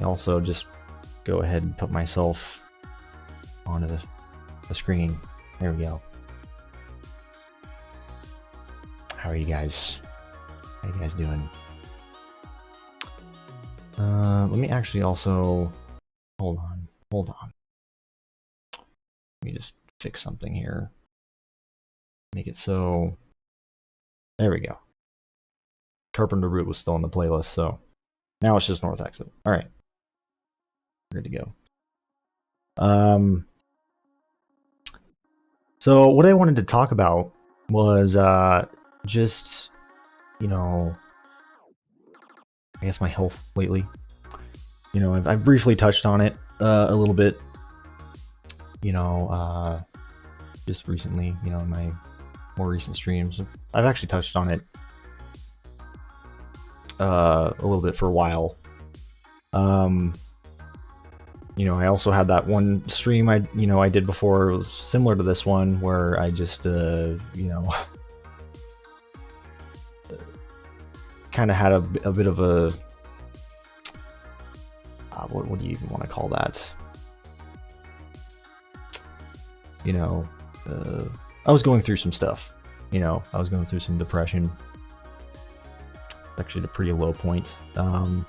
me also just go ahead and put myself onto the screen. There we go. How are you guys? How you guys doing? Let me actually also hold on. Let me just fix something here. Make it so. There we go. Carpenter Root was still in the playlist, so now it's just North Exit. All right, good to go. So what I wanted to talk about was just, you know, I guess my health lately. You know, I've briefly touched on it a little bit. You know, just recently. You know, in my more recent streams, I've actually touched on it a little bit for a while. You know, I also had that one stream I did before. It was similar to this one where I just you know, kind of had a bit of a what do you even want to call that? You know, I was going through some stuff. You know, I was going through some depression. Actually, at a pretty low point. And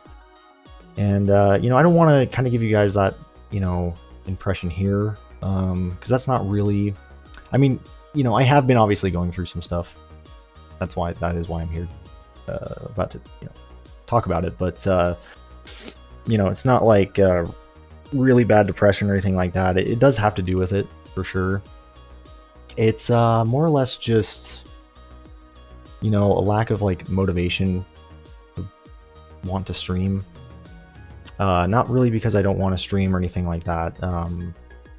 you know, I don't want to kind of give you guys that, you know, impression here, because that's not really. I mean, you know, I have been obviously going through some stuff. That is why I'm here, about to, you know, talk about it. But you know, it's not like really bad depression or anything like that. It does have to do with it for sure. It's more or less just, you know, a lack of like motivation to want to stream. Not really because I don't want to stream or anything like that,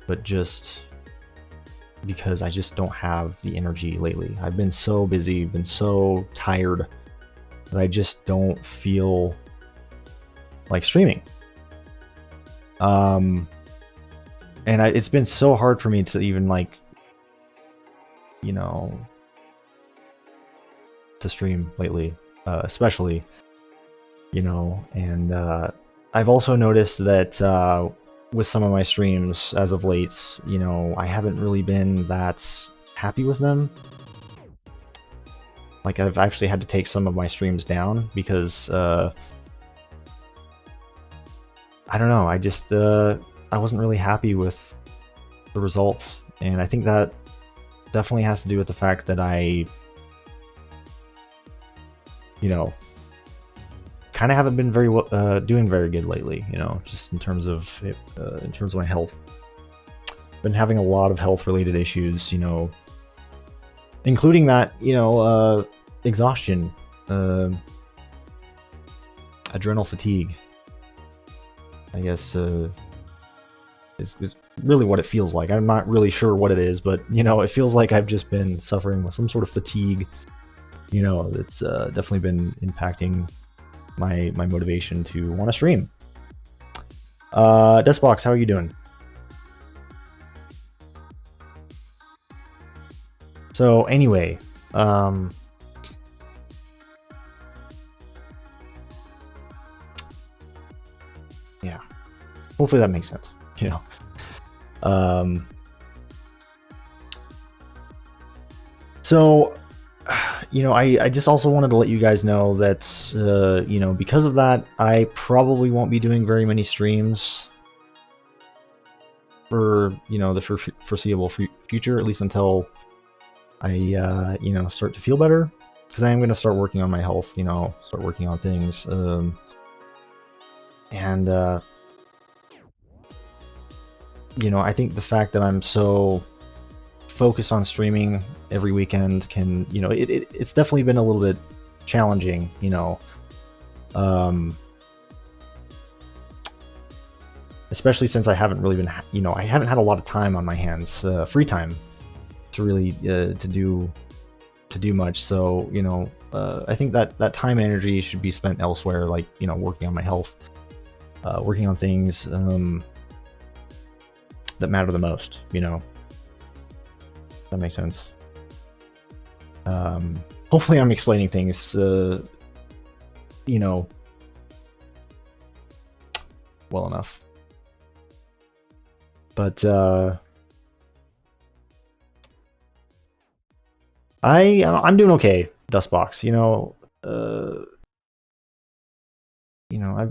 but just because I just don't have the energy lately. I've been so busy, been so tired that I just don't feel like streaming. And it's been so hard for me to even like, you know, to stream lately, especially, you know, and I've also noticed that with some of my streams as of late, you know, I haven't really been that happy with them. Like, I've actually had to take some of my streams down because I don't know, I just I wasn't really happy with the result, and I think that definitely has to do with the fact that I, you know, kind of haven't been very doing very good lately, you know, just in terms of my health. Been having a lot of health related issues, you know, including that, you know, exhaustion, adrenal fatigue, I guess, is really what it feels like. I'm not really sure what it is, but, you know, it feels like I've just been suffering with some sort of fatigue, you know, that's definitely been impacting my motivation to want to stream. Deskbox, how are you doing? So anyway, yeah, hopefully that makes sense, you know. So, you know, I just also wanted to let you guys know that, you know, because of that, I probably won't be doing very many streams for, you know, the foreseeable future, at least until I, you know, start to feel better, because I am going to start working on my health, you know, start working on things, and, you know, I think the fact that I'm so focused on streaming every weekend can, you know, it's definitely been a little bit challenging, you know, especially since I haven't really been, you know, I haven't had a lot of time on my hands, free time to really to do much. So, you know, I think that time and energy should be spent elsewhere, like, you know, working on my health, working on things that matter the most, you know. That makes sense. Hopefully I'm explaining things, you know, well enough. But I'm doing okay, Dustbox.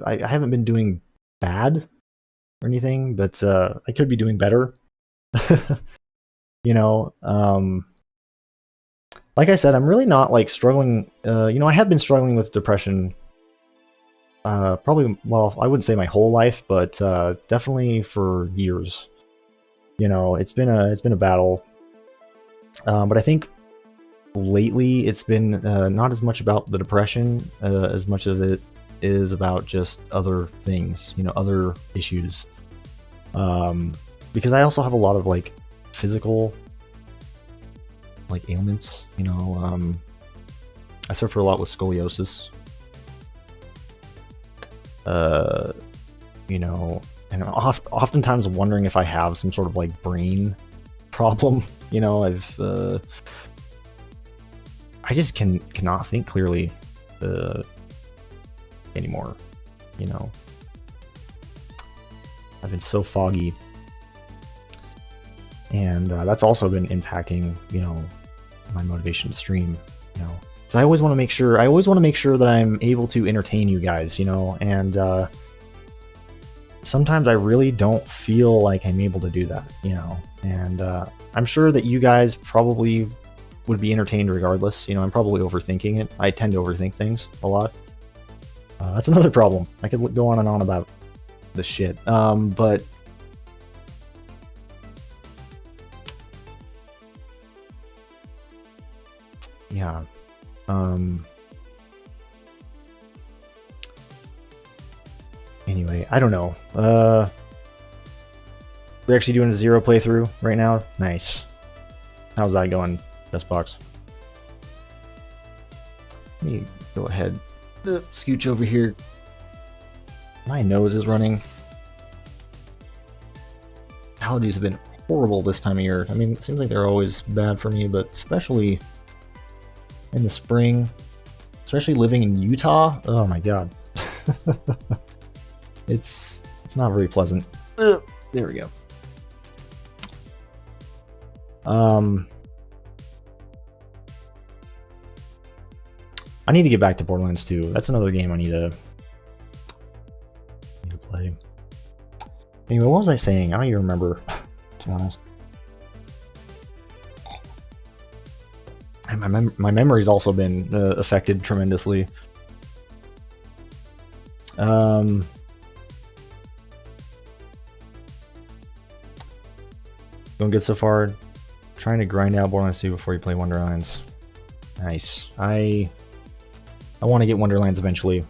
I haven't been doing bad or anything, but I could be doing better. you know, um, like I said, I'm really not like struggling. I have been struggling with depression. Probably, well, I wouldn't say my whole life, but definitely for years. It's been a battle. But I think lately it's been not as much about the depression as much as it is about just other things, other issues. Because I also have a lot of like physical like ailments. I suffer a lot with scoliosis. And oftentimes wondering if I have some sort of like brain problem. I just cannot think clearly anymore. I've been so foggy, and that's also been impacting my motivation to stream. Because I always want to make sure that I'm able to entertain you guys. And sometimes I really don't feel like I'm able to do that. And I'm sure that you guys probably would be entertained regardless. I'm probably overthinking it. I tend to overthink things a lot. That's another problem. I could go on and on about this shit. But yeah. Anyway, I don't know. We're actually doing a 0 playthrough right now. Nice. How's that going, Dustbox? Let me go ahead. Scooch over here. My nose is running. Allergies have been horrible this time of year. I mean, it seems like they're always bad for me, but especially in the spring, especially living in Utah. Oh my god. It's not very pleasant. There we go. I need to get back to Borderlands 2. That's another game I need to play. Anyway, what was I saying? I don't even remember, to be honest. And my memory's also been affected tremendously. Going good so far. Trying to grind out Borderlands 2 before you play Wonderlands. Nice. I want to get Wonderlands eventually.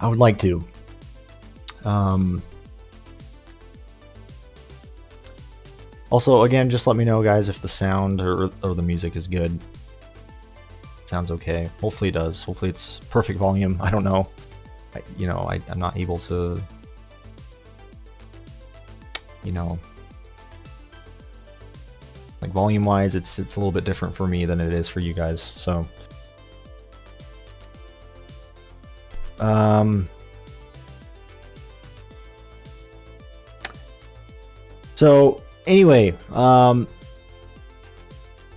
I would like to. Also, again, just let me know, guys, if the sound or the music is good. Sounds okay. Hopefully it does. Hopefully it's perfect volume. I don't know. I'm not able to, like volume-wise, it's a little bit different for me than it is for you guys. So anyway,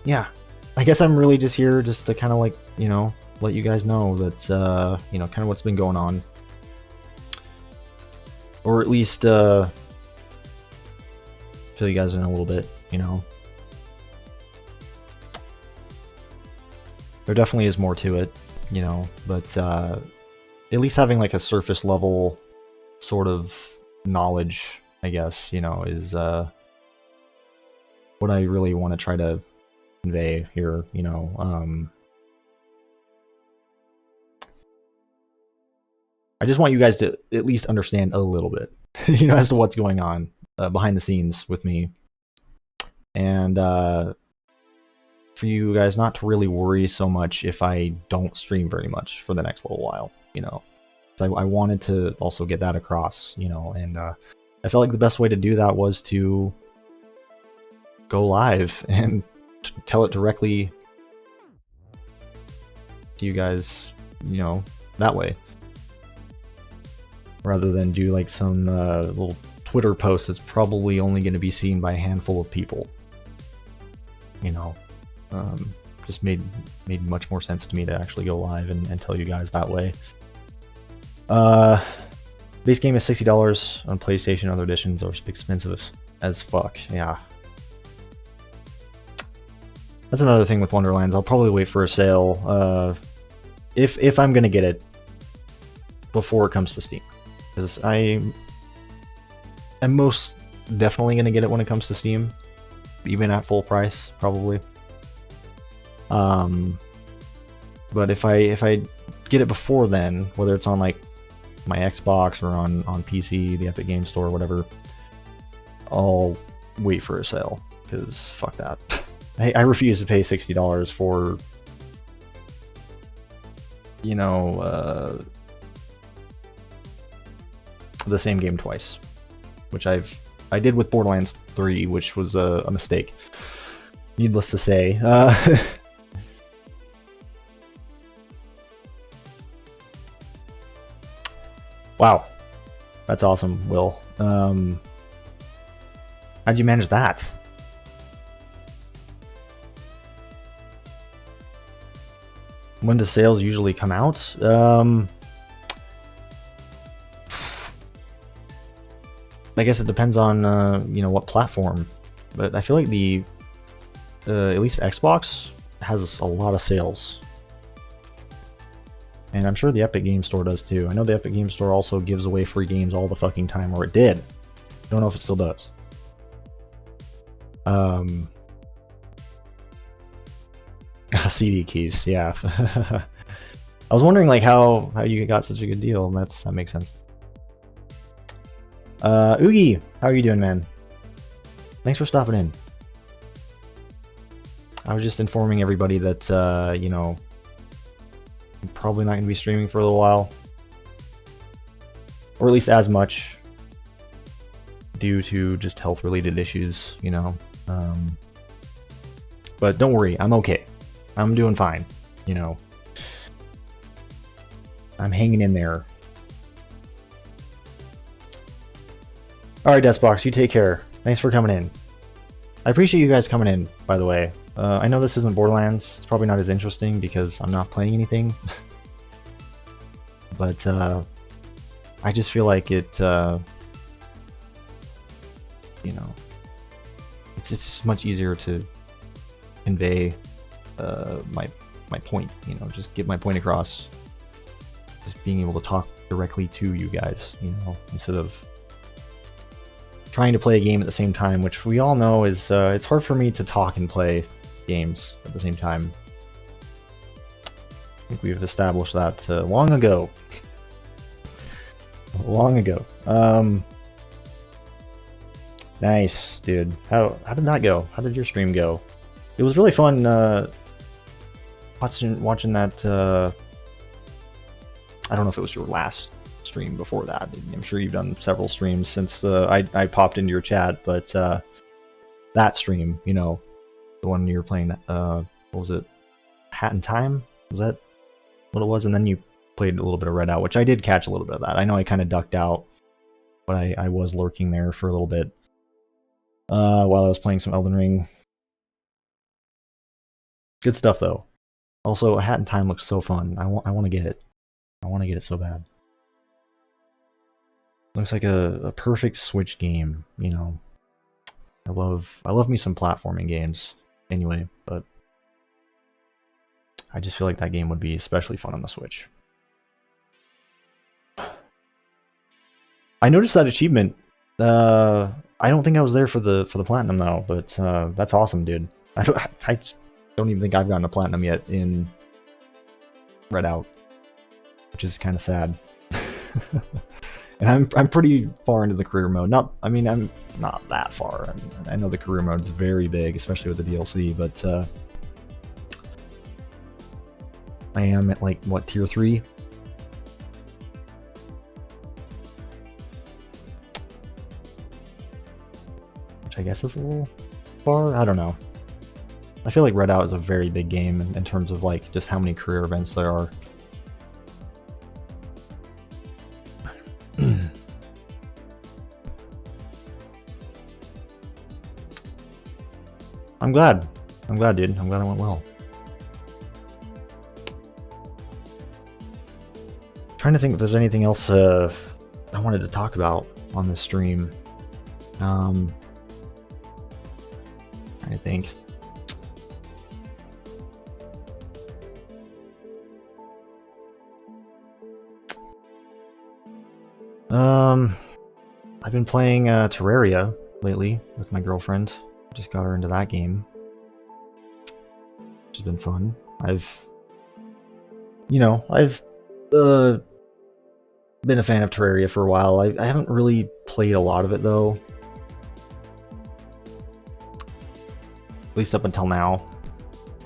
yeah, I guess I'm really just here just to kind of like, let you guys know that, kind of what's been going on. Or at least, fill you guys in a little bit, There definitely is more to it, but, at least having like a surface level sort of knowledge, I guess, is, what I really want to try to convey here, I just want you guys to at least understand a little bit, as to what's going on behind the scenes with me. And for you guys not to really worry so much if I don't stream very much for the next little while, So I wanted to also get that across, and I felt like the best way to do that was to go live and tell it directly to you guys, you know, that way. Rather than do like some little Twitter post that's probably only going to be seen by a handful of people. You know, just made much more sense to me to actually go live and tell you guys that way. Base game is $60 on PlayStation. Other editions are expensive as fuck. Yeah. That's another thing with Wonderlands. I'll probably wait for a sale if I'm gonna get it before it comes to Steam, because I am most definitely gonna get it when it comes to Steam, even at full price probably. But if I get it before then, whether it's on like my Xbox or on PC, the Epic Games Store, or whatever, I'll wait for a sale, because fuck that. I refuse to pay $60 for, you know, the same game twice, which I did with Borderlands 3, which was a mistake, needless to say. Wow, that's awesome, Will. How'd you manage that? When do sales usually come out? I guess it depends on you know, what platform, but I feel like the at least Xbox has a lot of sales, and I'm sure the Epic Games Store does too. I know the Epic Games Store also gives away free games all the fucking time, or it did. Don't know if it still does. CD keys, yeah. I was wondering like how you got such a good deal, and that makes sense. Oogie, how are you doing, man? Thanks for stopping in. I was just informing everybody that you know, I'm probably not gonna be streaming for a little while, or at least as much, due to just health related issues, you know. But don't worry, I'm okay. I'm doing fine, you know. I'm hanging in there. Alright, Deskbox, you take care. Thanks for coming in. I appreciate you guys coming in, by the way. I know this isn't Borderlands. It's probably not as interesting because I'm not playing anything. But I just feel like it, you know, it's just much easier to convey my point, you know, just get my point across, just being able to talk directly to you guys, you know, instead of trying to play a game at the same time, which we all know is it's hard for me to talk and play games at the same time. I think we've established that long ago. Long ago. Nice, dude. How did that go? How did your stream go? It was really fun watching that. I don't know if it was your last stream before that. I'm sure you've done several streams since I popped into your chat, but that stream, you know, the one you were playing, what was it? Hat in Time? Was that what it was? And then you played a little bit of Red Out, which I did catch a little bit of that. I know I kind of ducked out, but I was lurking there for a little bit while I was playing some Elden Ring. Good stuff, though. Also, A Hat in Time looks so fun. I want to get it. I want to get it so bad. Looks like a perfect Switch game, you know. I love me some platforming games anyway, but I just feel like that game would be especially fun on the Switch. I noticed that achievement. I don't think I was there for the platinum though, but that's awesome, dude. I don't even think I've gotten a platinum yet in Red Out, which is kind of sad. And I'm pretty far into the career mode. I mean, I'm not that far. I know the career mode is very big, especially with the DLC, but I am at like what, tier 3? Which I guess is a little far. I don't know. I feel like Redout is a very big game in terms of like just how many career events there are. I'm glad. I'm glad, dude. I'm glad it went well. Trying to think if there's anything else I wanted to talk about on this stream. I think. I've been playing Terraria lately with my girlfriend. Just got her into that game, which has been fun. I've been a fan of Terraria for a while. I haven't really played a lot of it though, at least up until now.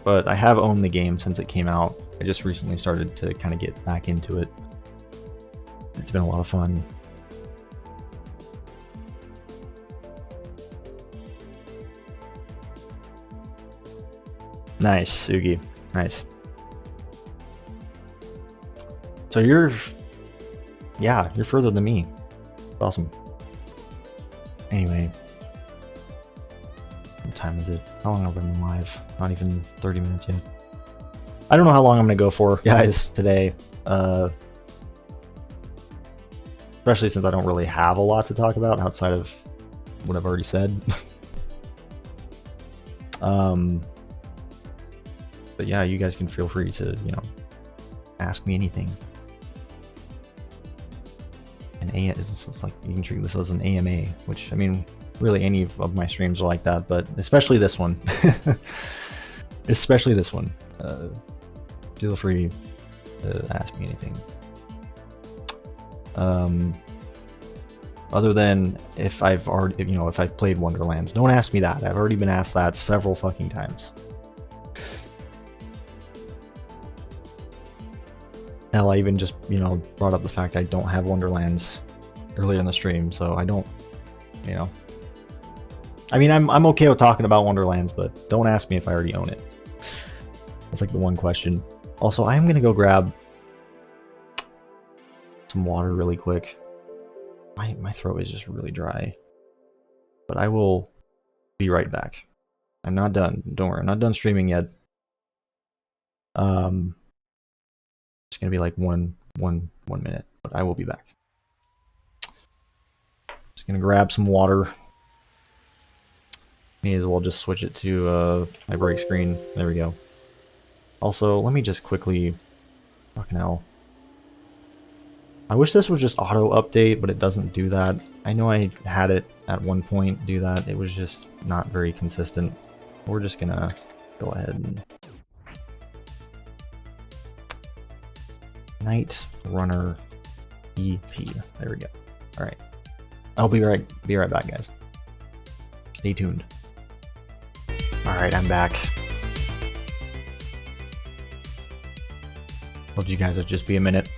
But I have owned the game since it came out. I just recently started to kind of get back into it. It's been a lot of fun. Nice, Oogie. Nice. So you're further than me. That's awesome. Anyway. What time is it? How long have I been live? Not even 30 minutes yet. I don't know how long I'm going to go for, guys, today. Especially since I don't really have a lot to talk about outside of what I've already said. But yeah, you guys can feel free to, ask me anything. It's like you can treat this as an AMA, which, I mean, really any of my streams are like that, but especially this one. Especially this one. Feel free to ask me anything. Other than if I've already, if I've played Wonderlands. Don't ask me that. I've already been asked that several fucking times. Hell, I even just, brought up the fact I don't have Wonderlands earlier in the stream, so I don't, I mean, I'm okay with talking about Wonderlands, but don't ask me if I already own it. That's like the one question. Also, I am gonna go grab some water really quick. My throat is just really dry. But I will be right back. I'm not done. Don't worry, I'm not done streaming yet. It's gonna be like one minute, but I will be back. Just gonna grab some water. May as well just switch it to my break screen. There we go. Also, let me just quickly, fucking hell. I wish this would just auto update, but it doesn't do that. I know I had it at one point do that. It was just not very consistent. We're just gonna go ahead and Night Runner EP. There we go. All right. I'll be right back, guys. Stay tuned. All right, I'm back. Told you guys it'd just be a minute.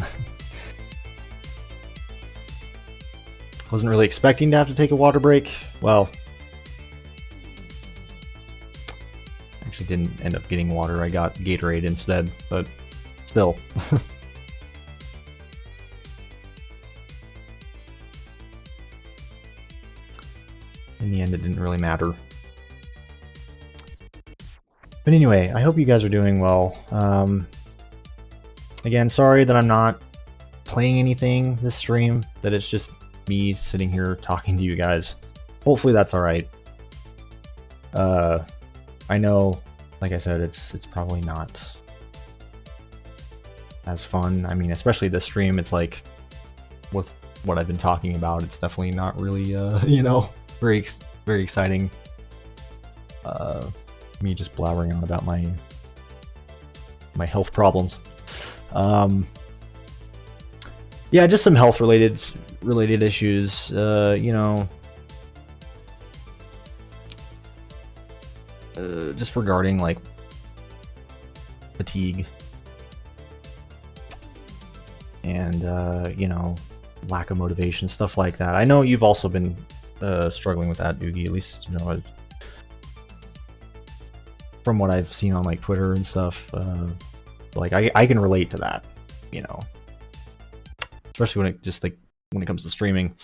Wasn't really expecting to have to take a water break. Well, actually didn't end up getting water. I got Gatorade instead, but still. In the end, it didn't really matter. But anyway, I hope you guys are doing well. Again, sorry that I'm not playing anything this stream, that it's just me sitting here talking to you guys. Hopefully that's alright. I know, like I said, it's probably not as fun. I mean, especially this stream, it's like, with what I've been talking about, it's definitely not really, very exciting. Me just blabbering on about my health problems. Yeah, just some health related issues. Just regarding like fatigue and lack of motivation, stuff like that. I know you've also been struggling with that, Oogie. At least from what I've seen on like Twitter and stuff, like I can relate to that, you know, especially when it comes to streaming,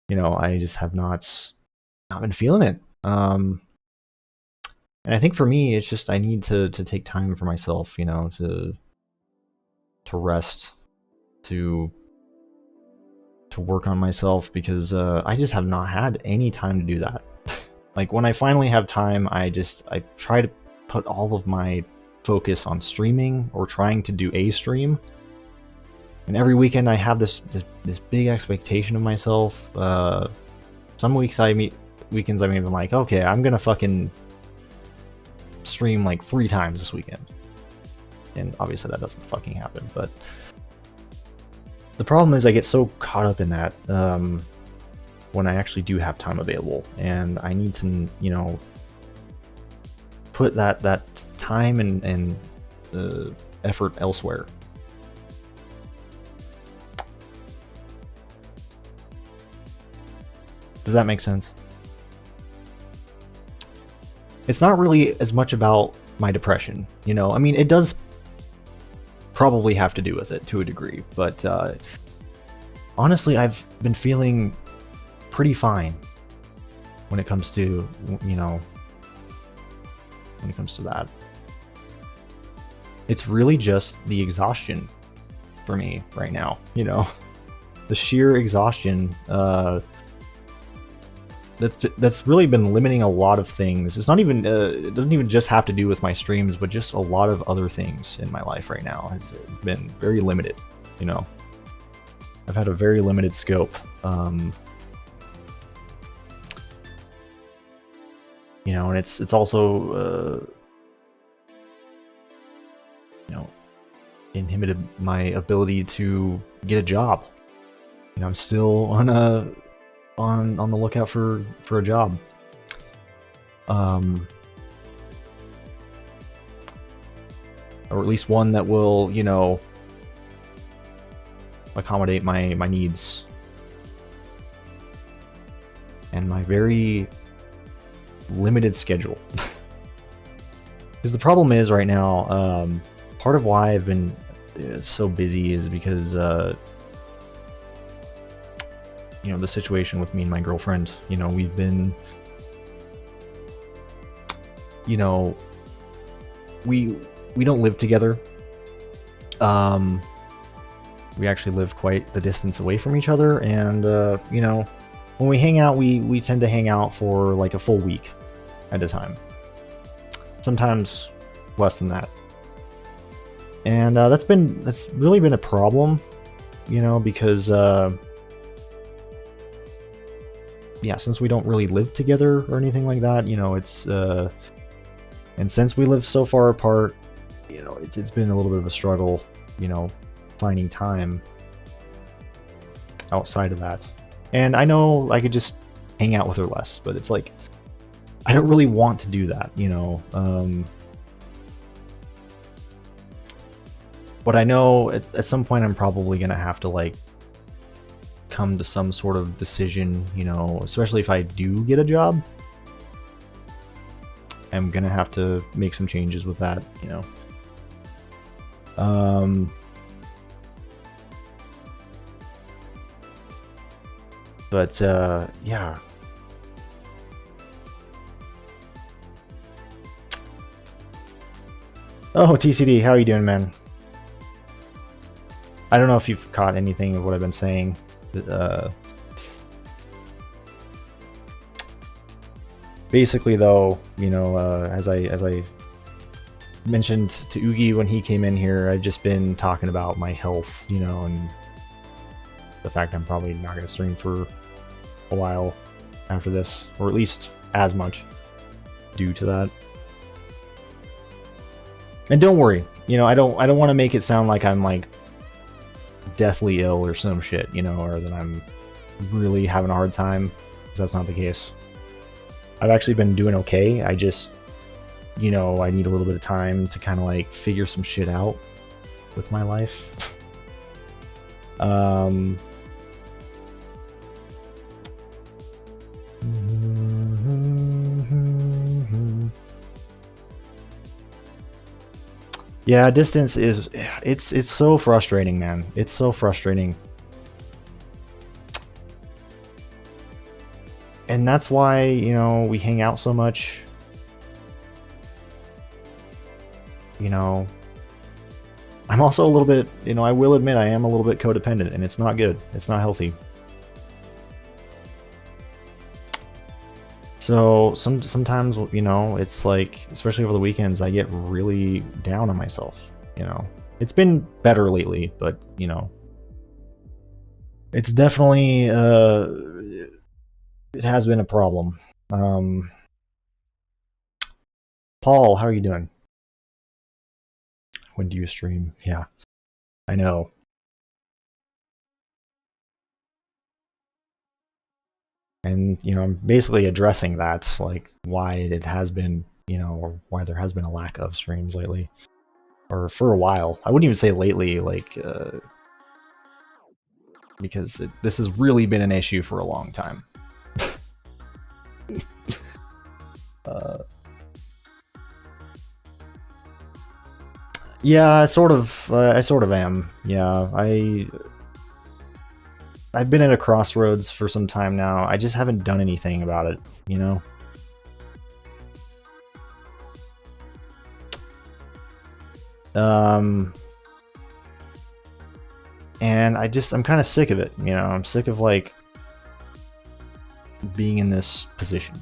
you know, I just have not been feeling it. And I think for me, it's just I need to take time for myself, you know, to rest, to work on myself, because I just have not had any time to do that. Like when I finally have time, I try to put all of my focus on streaming or trying to do a stream. And every weekend I have this big expectation of myself. Some weekends I'm even like, okay, I'm gonna fucking stream like 3 times this weekend. And obviously that doesn't fucking happen, but the problem is I get so caught up in that when I actually do have time available, and I need to, you know, put that time and effort elsewhere. Does that make sense? It's not really as much about my depression, you know. I mean, it does probably have to do with it to a degree, but honestly, I've been feeling pretty fine when it comes to, you know, when it comes to that. It's really just the exhaustion for me right now, you know, the sheer exhaustion that's really been limiting a lot of things. It's not even it doesn't even just have to do with my streams, but just a lot of other things in my life right now has been very limited, you know. I've had a very limited scope. You know, and it's also you know, inhibited my ability to get a job. You know, I'm still on the lookout for a job. Or at least one that will, you know, accommodate my needs and my very limited schedule. Because the problem is right now, part of why I've been so busy is because you know, the situation with me and my girlfriend. You know, we've been, you know, we don't live together. We actually live quite the distance away from each other, and you know, when we hang out, we tend to hang out for like a full week at a time. Sometimes less than that. And that's really been a problem, you know, because yeah, since we don't really live together or anything like that, you know, it's and since we live so far apart, you know, it's been a little bit of a struggle, you know, finding time outside of that. And I know I could just hang out with her less, but it's like I don't really want to do that, you know. But I know at some point I'm probably gonna have to like come to some sort of decision, you know, especially if I do get a job. I'm gonna have to make some changes with that, you know. But yeah. Oh, TCD, how are you doing, man? I don't know if you've caught anything of what I've been saying. Basically, though, you know, as I mentioned to Oogie when he came in here, I've just been talking about my health, you know, and the fact I'm probably not going to stream for a while after this, or at least as much due to that. And don't worry, you know, I don't want to make it sound like I'm like deathly ill or some shit, you know, or that I'm really having a hard time, because that's not the case. I've actually been doing okay. I just, you know, I need a little bit of time to kind of like figure some shit out with my life. Yeah, distance is it's so frustrating, man. It's so frustrating. And that's why, you know, we hang out so much. You know, I'm also a little bit, you know, I will admit I am a little bit codependent, and it's not good. It's not healthy. So sometimes, you know, it's like, especially over the weekends, I get really down on myself, you know. It's been better lately, but, you know, it's definitely, it has been a problem. Paul, how are you doing? When do you stream? Yeah, I know. And, you know, I'm basically addressing that, like, why it has been, you know, or why there has been a lack of streams lately. Or for a while. I wouldn't even say lately, like, because this has really been an issue for a long time. uh, yeah, I sort of am. Yeah, I've been at a crossroads for some time now. I just haven't done anything about it, you know? And I'm kind of sick of it, you know? I'm sick of, like, being in this position.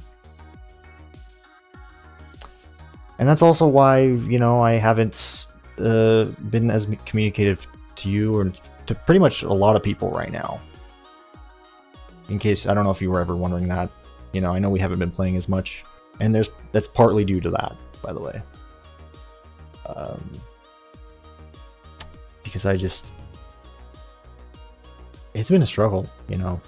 And that's also why, you know, I haven't been as communicative to you or to pretty much a lot of people right now. In case, I don't know if you were ever wondering that. You know, I know we haven't been playing as much, and that's partly due to that, by the way. Because it's been a struggle, you know.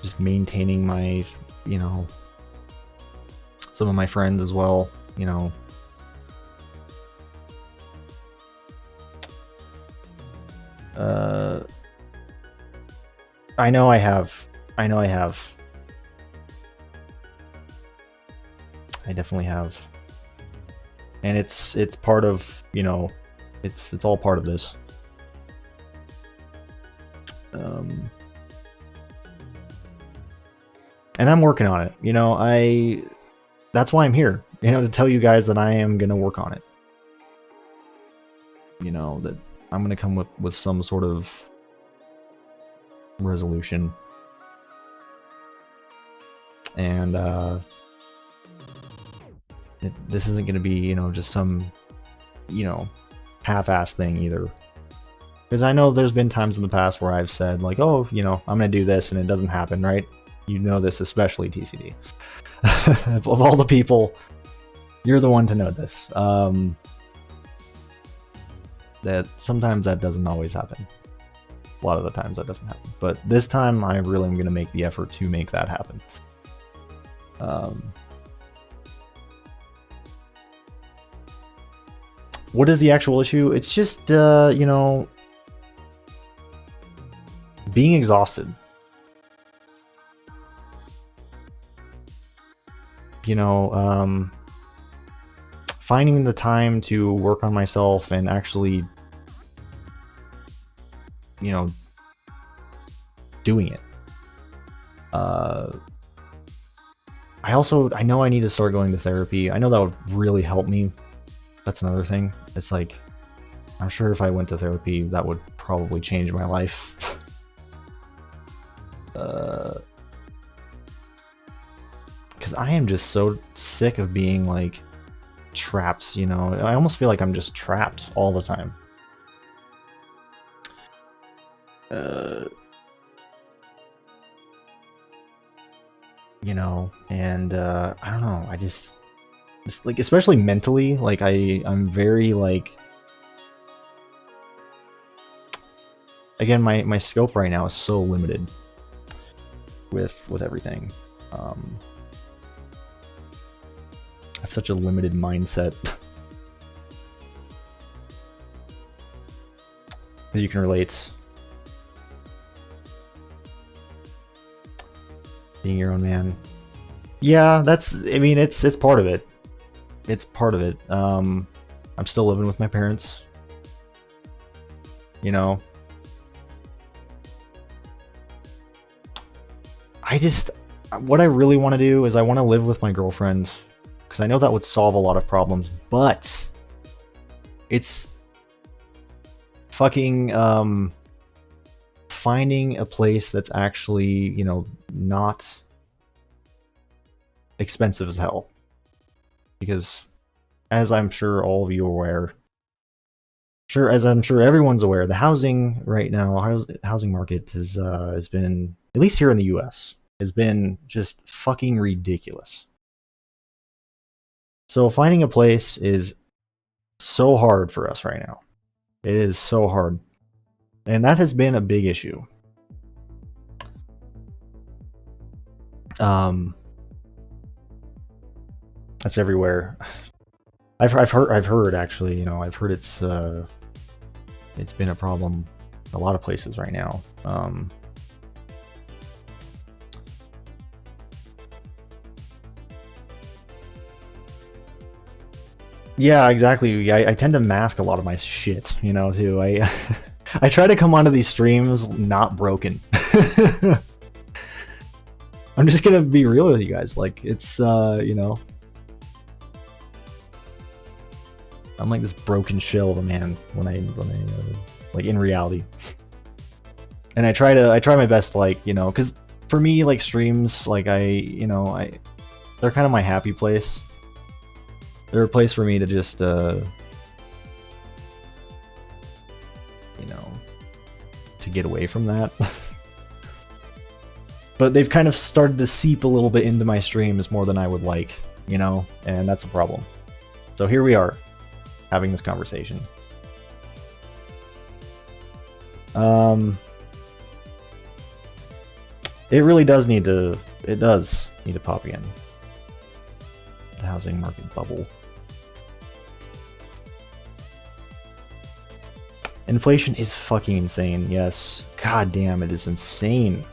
Just maintaining my, you know, some of my friends as well, you know. I know I have. I definitely have. And it's part of, you know, it's all part of this. And I'm working on it. You know, that's why I'm here, you know, to tell you guys that I am going to work on it. You know, that I'm going to come with some sort of resolution. And this isn't going to be, you know, just some, you know, half-assed thing either. Because I know there's been times in the past where I've said, like, oh, you know, I'm going to do this, and it doesn't happen, right? You know this, especially TCD. Of all the people, you're the one to know this. That sometimes that doesn't always happen. A lot of the times that doesn't happen. But this time, I really am going to make the effort to make that happen. What is the actual issue? It's just, you know, being exhausted. You know, finding the time to work on myself and actually, you know, doing it. I know I need to start going to therapy. I know that would really help me. That's another thing. It's like, I'm sure if I went to therapy, that would probably change my life. Because I am just so sick of being, like, trapped, you know? I almost feel like I'm just trapped all the time. You know, and I don't know, it's like, especially mentally, like, I'm very, like, again, my scope right now is so limited with everything. I have such a limited mindset. As you can relate. Being your own man. Yeah, I mean, it's part of it. It's part of it. I'm still living with my parents. You know, what I really want to do is I want to live with my girlfriend because I know that would solve a lot of problems, but it's fucking finding a place that's actually, you know, not expensive as hell. Because as I'm sure all of you are aware, as I'm sure everyone's aware, the housing right now, housing market has been, at least here in the US, has been just fucking ridiculous. So finding a place is so hard for us right now. It is so hard. And that has been a big issue. That's everywhere. I've heard actually, you know, I've heard it's been a problem a lot of places right now. Yeah, exactly. I tend to mask a lot of my shit, you know, too. I try to come onto these streams not broken. I'm just gonna be real with you guys. Like, it's you know, I'm like this broken shell of a man when I like in reality. And I try my best, like, you know, because for me, like, streams, like, they're kind of my happy place. They're a place for me to just you know, to get away from that. But they've kind of started to seep a little bit into my streams more than I would like, you know, and that's a problem. So here we are, having this conversation. It really does need to, pop again. The housing market bubble. Inflation is fucking insane, yes. God damn, it is insane.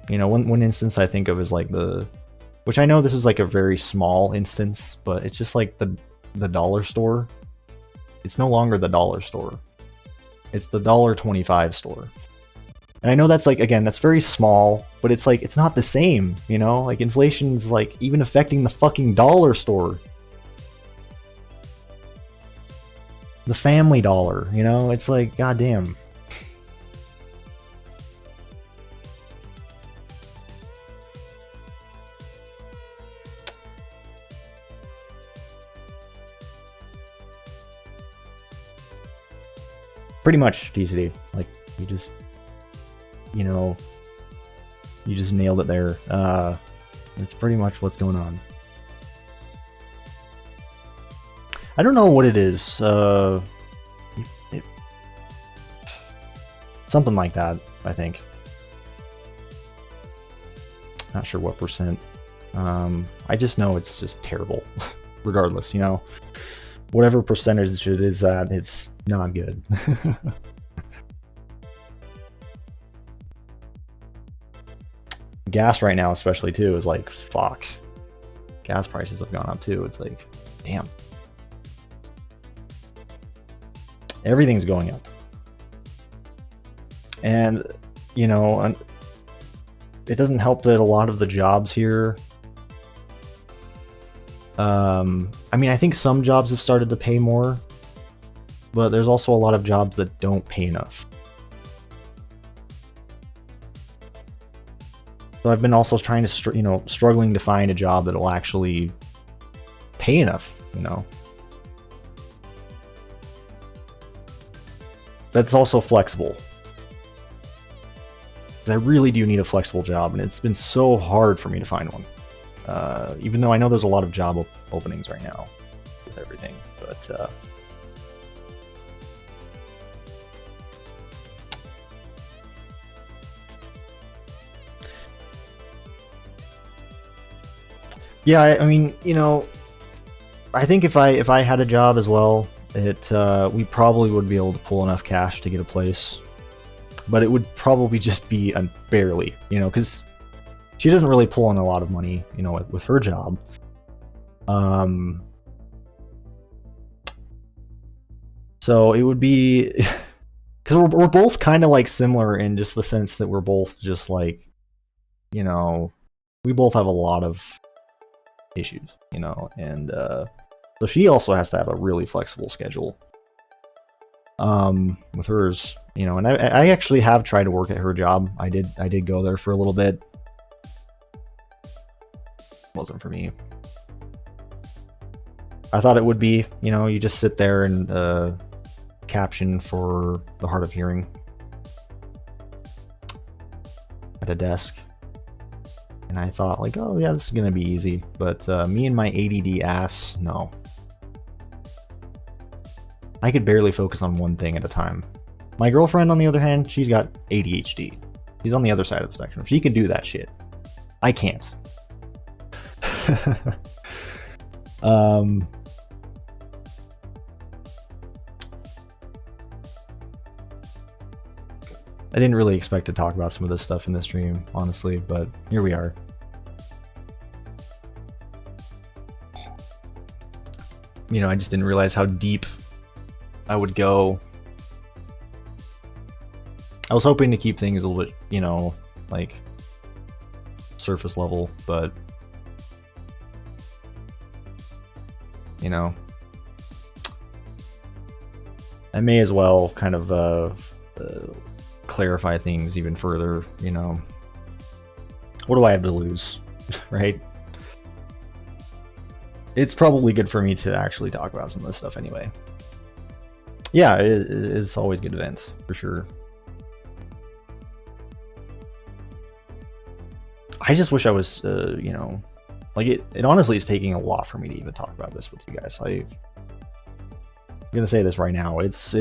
You know, one instance I think of is like which I know this is like a very small instance, but it's just like the dollar store. It's no longer the dollar store. It's the $1.25 store. And I know that's like, again, that's very small, but it's like, it's not the same, you know? Like, inflation's like even affecting the fucking dollar store. The Family Dollar, you know? It's like, goddamn. Pretty much, TCD. Like, you just, you know, you just nailed it there. It's pretty much what's going on. I don't know what it is. Something like that, I think. Not sure what percent. I just know it's just terrible. Regardless, you know. Whatever percentage it is at, it's not good. Gas right now, especially too, is like, fuck. Gas prices have gone up too. It's like, damn. Everything's going up. And, you know, it doesn't help that a lot of the jobs here, I mean, I think some jobs have started to pay more, but there's also a lot of jobs that don't pay enough. So I've been also trying to, struggling to find a job that will actually pay enough, you know. That's also flexible. I really do need a flexible job, and it's been so hard for me to find one. Even though I know there's a lot of job openings right now with everything, but yeah, I mean, you know, I think if I had a job as well, we probably would be able to pull enough cash to get a place. but it would probably just be barely, you know, because she doesn't really pull in a lot of money, you know, with her job. So it would be because we're both kind of like similar in just the sense that we're both just like, you know, we both have a lot of issues, you know, and so she also has to have a really flexible schedule. With hers, you know, and I actually have tried to work at her job. I did go there for a little bit. Wasn't for me. I thought it would be, you know, you just sit there and caption for the hard of hearing at a desk. And I thought like, oh yeah, this is gonna be easy. But me and my ADD ass, no. I could barely focus on one thing at a time. My girlfriend, on the other hand, she's got ADHD. She's on the other side of the spectrum. She can do that shit. I can't. I didn't really expect to talk about some of this stuff in this stream, honestly, but here we are. You know, I just didn't realize how deep I would go. I was hoping to keep things a little bit, you know, like surface level, but you know, I may as well kind of clarify things even further, you know. What do I have to lose, right? It's probably good for me to actually talk about some of this stuff anyway. Yeah, it's always a good event, for sure. I just wish I was, you know, like it honestly is taking a lot for me to even talk about this with you guys. I'm gonna say this right now. It's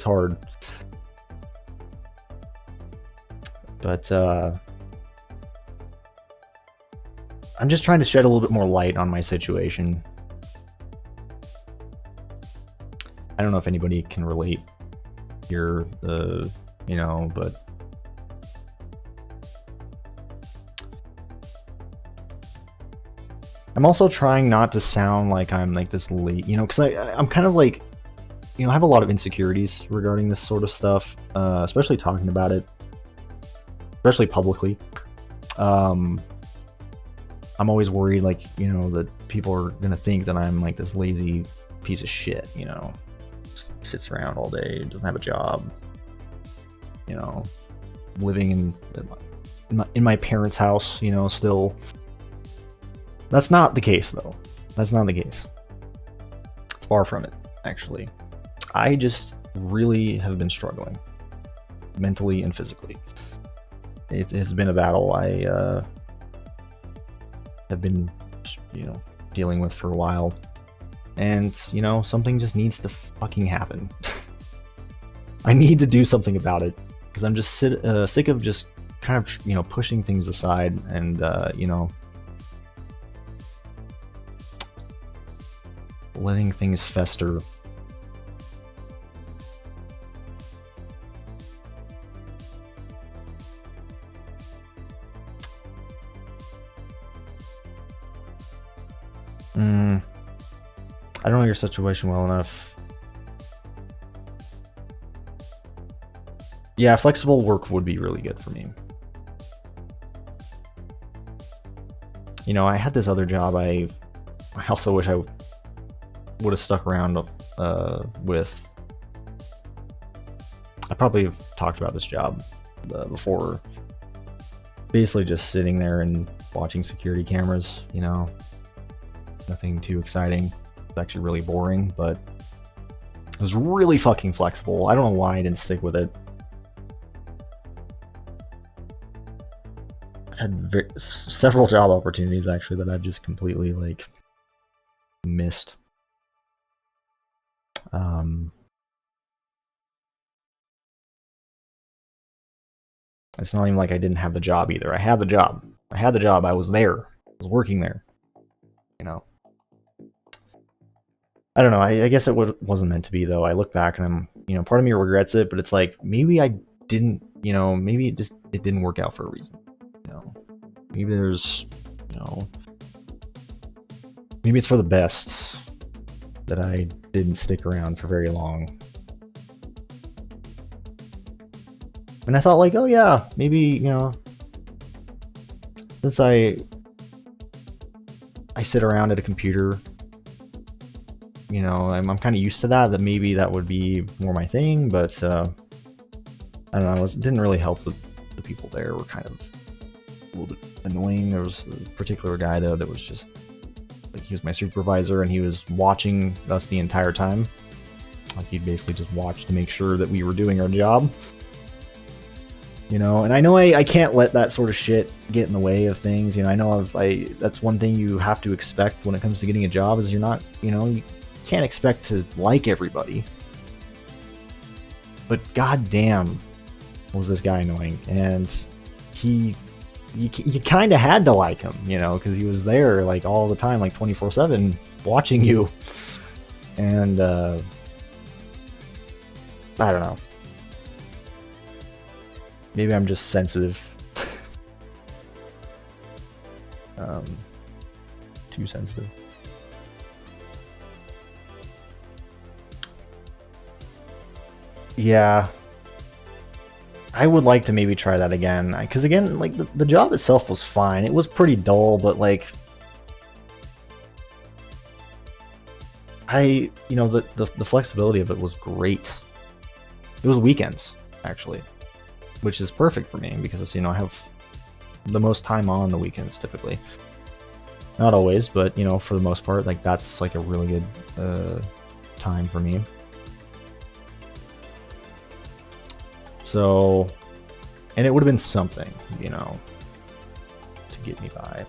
hard. But I'm just trying to shed a little bit more light on my situation. I don't know if anybody can relate here, you know, but I'm also trying not to sound like I'm like this late, you know, because I'm kind of like, you know, I have a lot of insecurities regarding this sort of stuff, especially talking about it, especially publicly. I'm always worried, like, you know, that people are gonna think that I'm like this lazy piece of shit, you know, sits around all day, doesn't have a job, you know, living in my parents' house, you know, still. That's not the case, though. That's not the case. It's far from it, actually. I just really have been struggling, mentally and physically. It has been a battle I have been, you know, dealing with for a while. And, you know, something just needs to fucking happen. I need to do something about it, because I'm just sick of just kind of, you know, pushing things aside and, you know, letting things fester. I don't know your situation well enough. Yeah, flexible work would be really good for me. You know, I had this other job I also wish I would have stuck around with. I probably have talked about this job before. Basically just sitting there and watching security cameras, you know. Nothing too exciting. It's actually really boring, but it was really fucking flexible. I don't know why I didn't stick with it. I had several job opportunities actually that I've just completely like missed. It's not even like I didn't have the job either. I had the job. I was there. I was working there. You know. I don't know. I guess it wasn't meant to be, though. I look back and I'm, you know, part of me regrets it, but it's like maybe I didn't, you know, maybe it didn't work out for a reason. You know, maybe there's, you know, maybe it's for the best that I didn't stick around for very long. And I thought like, oh yeah, maybe, you know, since I sit around at a computer, you know, I'm kind of used to that maybe that would be more my thing, but I don't know, it didn't really help. The people there were kind of a little bit annoying. There was a particular guy though that was just like, he was my supervisor and he was watching us the entire time. Like he'd basically just watch to make sure that we were doing our job. You know, and I know I can't let that sort of shit get in the way of things. You know, I know that's one thing you have to expect when it comes to getting a job is you're not, you know, you can't expect to like everybody. But goddamn, was this guy annoying. And you kind of had to like him, you know, because he was there like all the time, like 24/7 watching you. And I don't know. Maybe I'm just sensitive. Too sensitive. Yeah. I would like to maybe try that again. Because again, like the job itself was fine. It was pretty dull, but like you know, the flexibility of it was great. It was weekends, actually. Which is perfect for me because, you know, I have the most time on the weekends typically. Not always, but, you know, for the most part, like that's like a really good time for me. So, and it would have been something, you know, to get me by.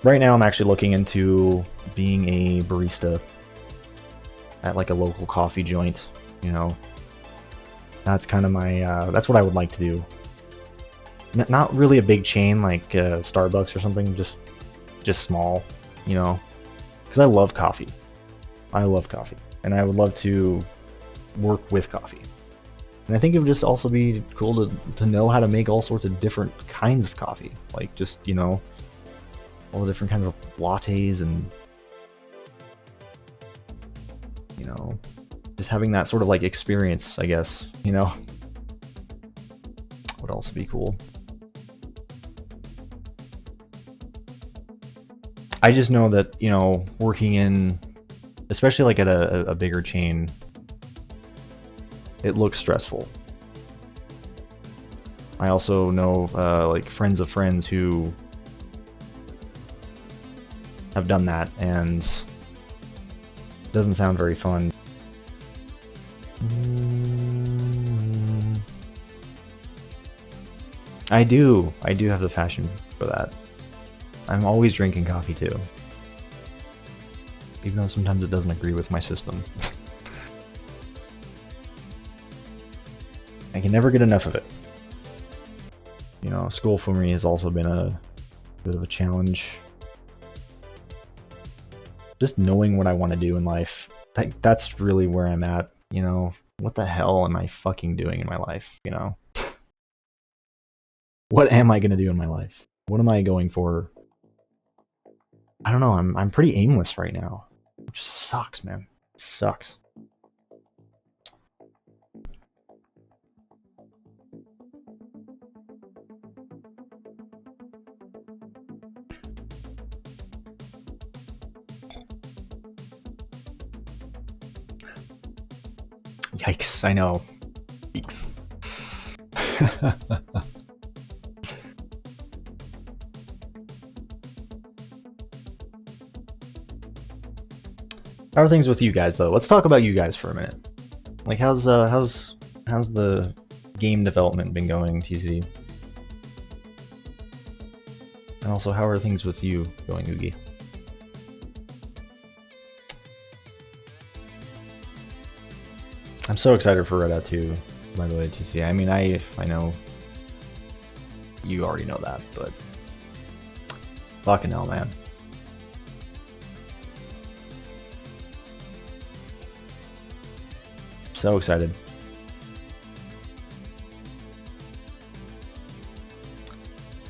Right now I'm actually looking into being a barista at like a local coffee joint, you know. That's kind of my, that's what I would like to do. Not really a big chain like Starbucks or something, just small, you know, because I love coffee. I love coffee, and I would love to work with coffee. And I think it would just also be cool to know how to make all sorts of different kinds of coffee, like just, you know, all the different kinds of lattes and, you know, just having that sort of like experience, I guess, you know, would also be cool. I just know that, you know, working in, especially like at a bigger chain, it looks stressful. I also know like friends of friends who have done that, and it doesn't sound very fun. I do have the passion for that. I'm always drinking coffee too. Even though sometimes it doesn't agree with my system. I can never get enough of it. You know, school for me has also been a bit of a challenge. Just knowing what I want to do in life. That's really where I'm at, you know. What the hell am I fucking doing in my life, you know? What am I going to do in my life? What am I going for? I don't know, I'm pretty aimless right now. Which sucks, man. It sucks. Yikes, I know. Yikes. How are things with you guys, though? Let's talk about you guys for a minute. Like, how's the game development been going, TC? And also, how are things with you going, Oogie? I'm so excited for Red Hat 2, by the way, TC. I mean, I know you already know that, but fucking hell, man. So excited.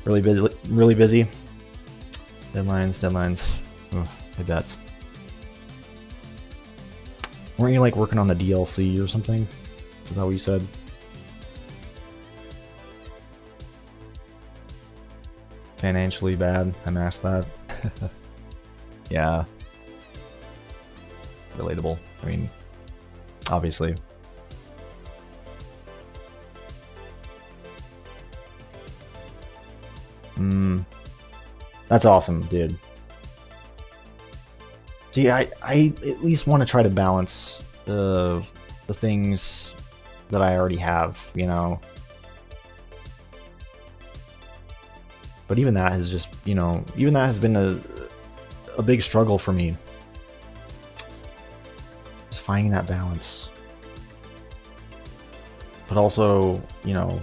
Really busy. Really busy. Deadlines. Ugh, I bet. Weren't you like working on the DLC or something? Is that what you said? Financially bad. I'm asked that. Yeah. Relatable. I mean, obviously. That's awesome, dude. See, I at least want to try to balance the things that I already have, you know. But even that has just, you know, even that has been a big struggle for me. Just finding that balance. But also, you know,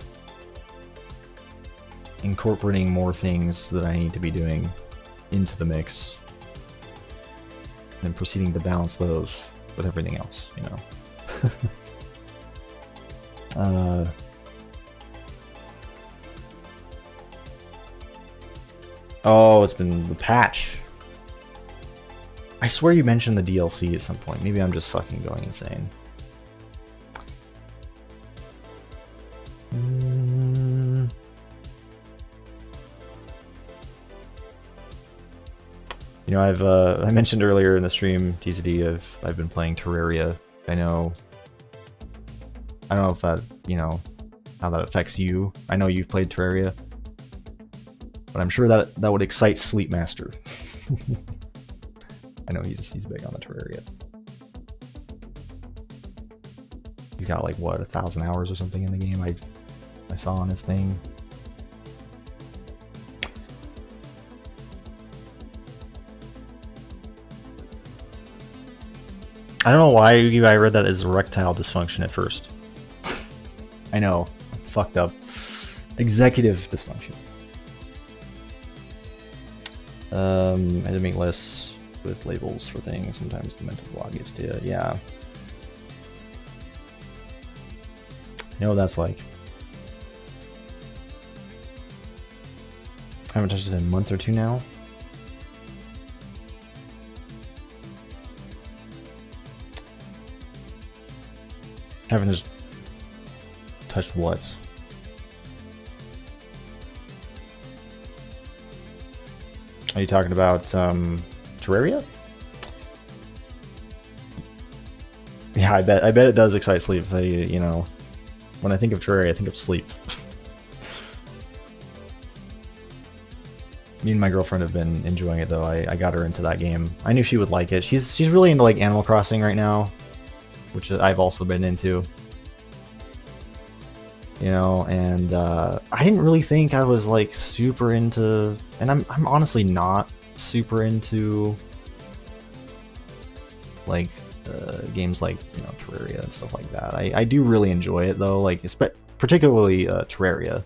incorporating more things that I need to be doing into the mix. And proceeding to balance those with everything else, you know. Oh, it's been the patch. I swear you mentioned the DLC at some point. Maybe I'm just fucking going insane. You know, I mentioned earlier in the stream, TCD, I've been playing Terraria. I don't know if that, you know, how that affects you. I know you've played Terraria, but I'm sure that would excite Sleepmaster. I know he's big on the Terraria. He's got like what, 1,000 hours or something in the game. I saw on his thing. I don't know why I read that as erectile dysfunction at first. I know, I'm fucked up. Executive dysfunction. I had to make lists with labels for things. Sometimes the mental block gets to you. Yeah. You know what that's like. I haven't touched it in a month or two now. Haven't just touched what? Are you talking about Terraria? Yeah, I bet it does excite sleep. You know, when I think of Terraria, I think of sleep. Me and my girlfriend have been enjoying it though. I got her into that game. I knew she would like it. She's really into like Animal Crossing right now, which I've also been into. You know, and I didn't really think I was like super into, and I'm honestly not super into like games like, you know, Terraria and stuff like that. I do really enjoy it though, like particularly Terraria.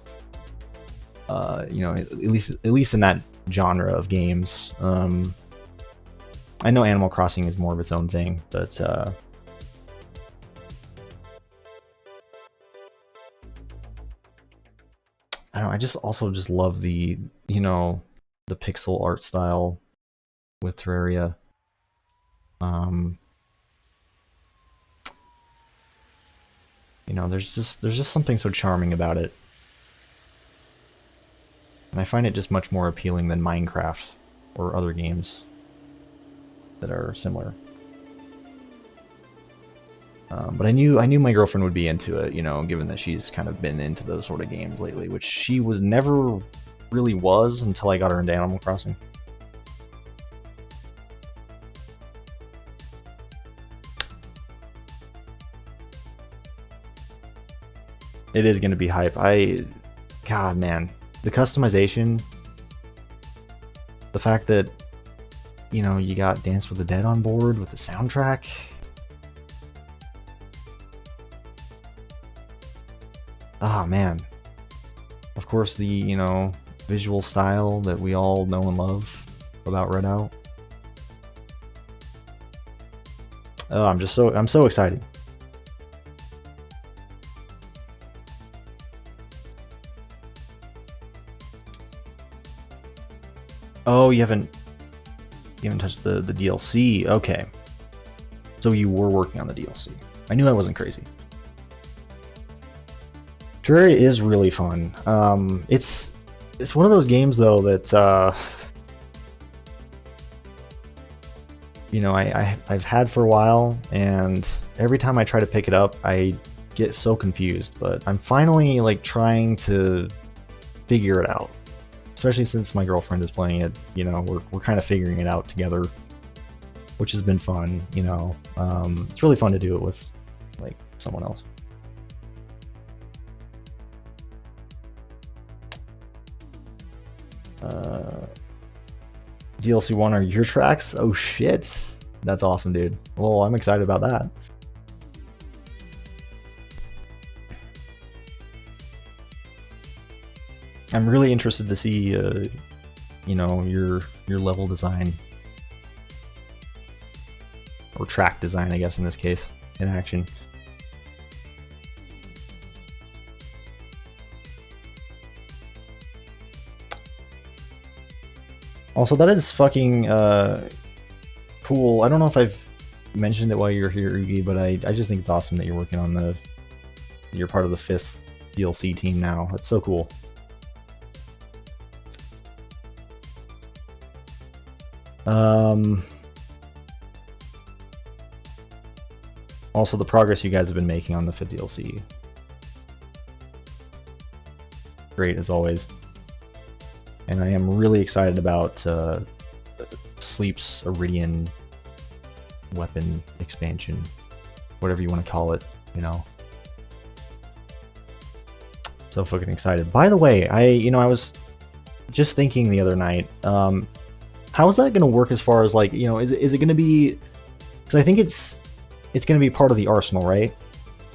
You know, at least in that genre of games. I know Animal Crossing is more of its own thing, but I don't know, I just also just love the, you know, the pixel art style with Terraria. You know, there's just something so charming about it. And I find it just much more appealing than Minecraft or other games that are similar. But I knew my girlfriend would be into it, you know, given that she's kind of been into those sort of games lately, which she was never really was until I got her into Animal Crossing. It is going to be hype. God, man. The customization, the fact that, you know, you got Dance with the Dead on board with the soundtrack. Ah, man. Of course, the, you know, visual style that we all know and love about Redout. Oh, I'm so excited. Oh, you haven't touched the DLC. Okay. So you were working on the DLC. I knew I wasn't crazy. Terraria is really fun. It's one of those games though that you know I've had for a while, and every time I try to pick it up, I get so confused. But I'm finally like trying to figure it out. Especially since my girlfriend is playing it, you know, we're kind of figuring it out together, which has been fun. You know, it's really fun to do it with like someone else. DLC 1 are your tracks? Oh shit. That's awesome, dude. Well, I'm excited about that. I'm really interested to see, you know, your level design. Or track design, I guess, in this case, in action. Also, that is fucking cool. I don't know if I've mentioned it while you're here, Ugi, but I just think it's awesome that you're working on you're part of the 5th DLC team now. That's so cool. Also, the progress you guys have been making on the 5th DLC. Great, as always. And I am really excited about Sleep's Iridian weapon expansion, whatever you want to call it, you know. So fucking excited. By the way, I was just thinking the other night, how is that going to work as far as like, you know, is it going to be, because I think it's going to be part of the arsenal, right?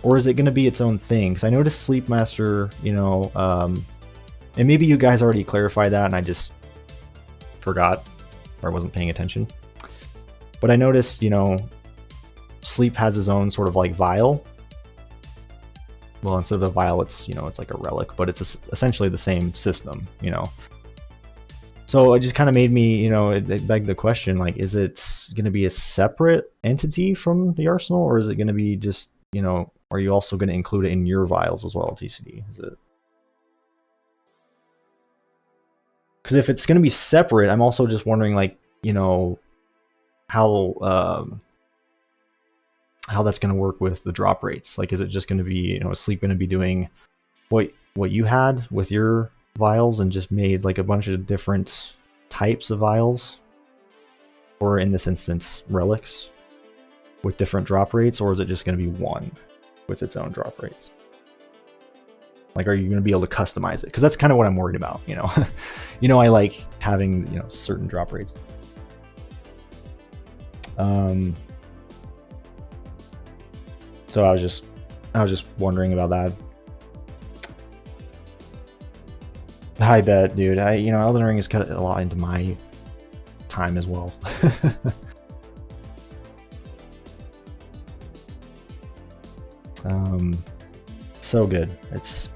Or is it going to be its own thing? Because I noticed Sleep Master, you know, and maybe you guys already clarified that and I just forgot or I wasn't paying attention. But I noticed, you know, Sleep has his own sort of like vial. Well, instead of a vial, it's, you know, it's like a relic, but it's essentially the same system, you know. So it just kind of made me, you know, it begged the question, like, is it going to be a separate entity from the arsenal, or is it going to be just, you know, are you also going to include it in your vials as well, TCD? Is it? Because if it's going to be separate, I'm also just wondering, like, you know, how that's going to work with the drop rates. Like, is it just going to be, you know, Sleep going to be doing what you had with your vials and just made like a bunch of different types of vials, or in this instance relics with different drop rates, or is it just going to be one with its own drop rates? Like, are you going to be able to customize it? Because that's kind of what I'm worried about, you know. You know, I like having, you know, certain drop rates. So I was just wondering about that. I bet, dude. You know, Elden Ring has cut a lot into my time as well. So good. It's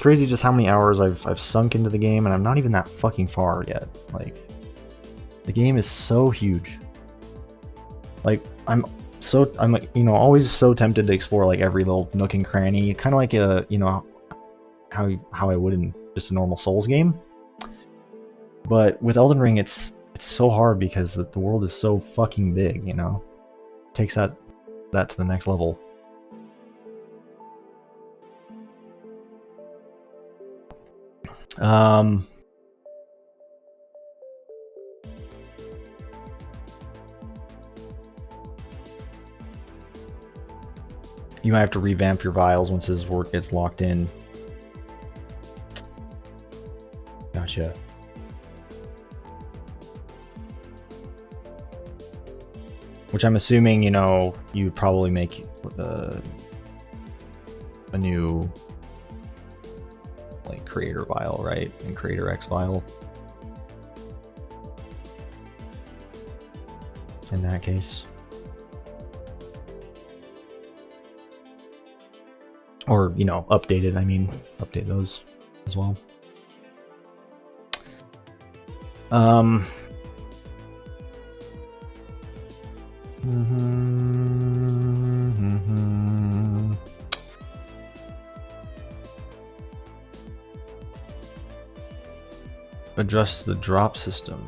crazy just how many hours I've sunk into the game, and I'm not even that fucking far yet. Like, the game is so huge. Like, I'm like, you know, always so tempted to explore like every little nook and cranny, kind of like a, you know, how I would in just a normal Souls game. But with Elden Ring, it's so hard because the world is so fucking big, you know. It takes that to the next level. You might have to revamp your vials once his work gets locked in. Gotcha. Which I'm assuming, you know, you probably make a new like creator vial, right? And creator X vial. In that case. Or, you know, updated, I mean, update those as well. Um, Adjust the drop system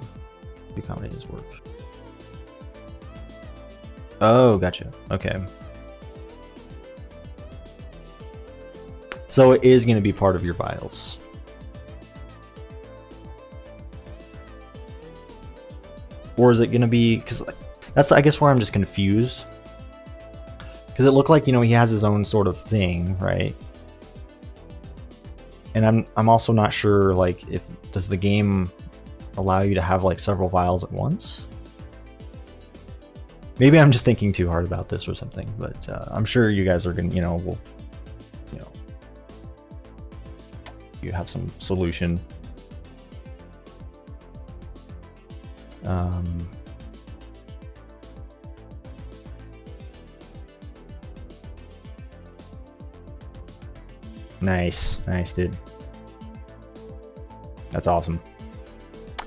to accommodate his work. Oh, gotcha. Okay. So it is going to be part of your files. Or is it going to be, because that's, I guess, where I'm just confused. Because it looked like, you know, he has his own sort of thing, right? And I'm also not sure, like, if does the game allow you to have like several files at once? Maybe I'm just thinking too hard about this or something, but I'm sure you guys are gonna, you know, you have some solution. Nice, dude. That's awesome.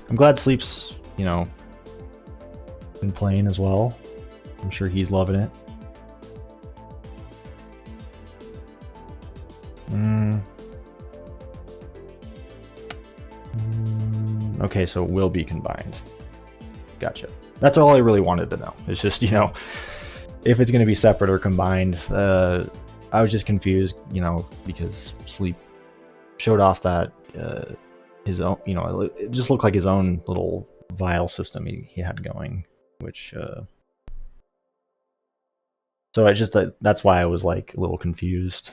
I'm glad Sleep's, you know, been playing as well. I'm sure he's loving it. Okay, so it will be combined. Gotcha. That's all I really wanted to know. It's just, you know, if it's going to be separate or combined. I was just confused, you know, because Sleep showed off that his own, you know, it just looked like his own little vial system he had going, which so I just, that's why I was like a little confused,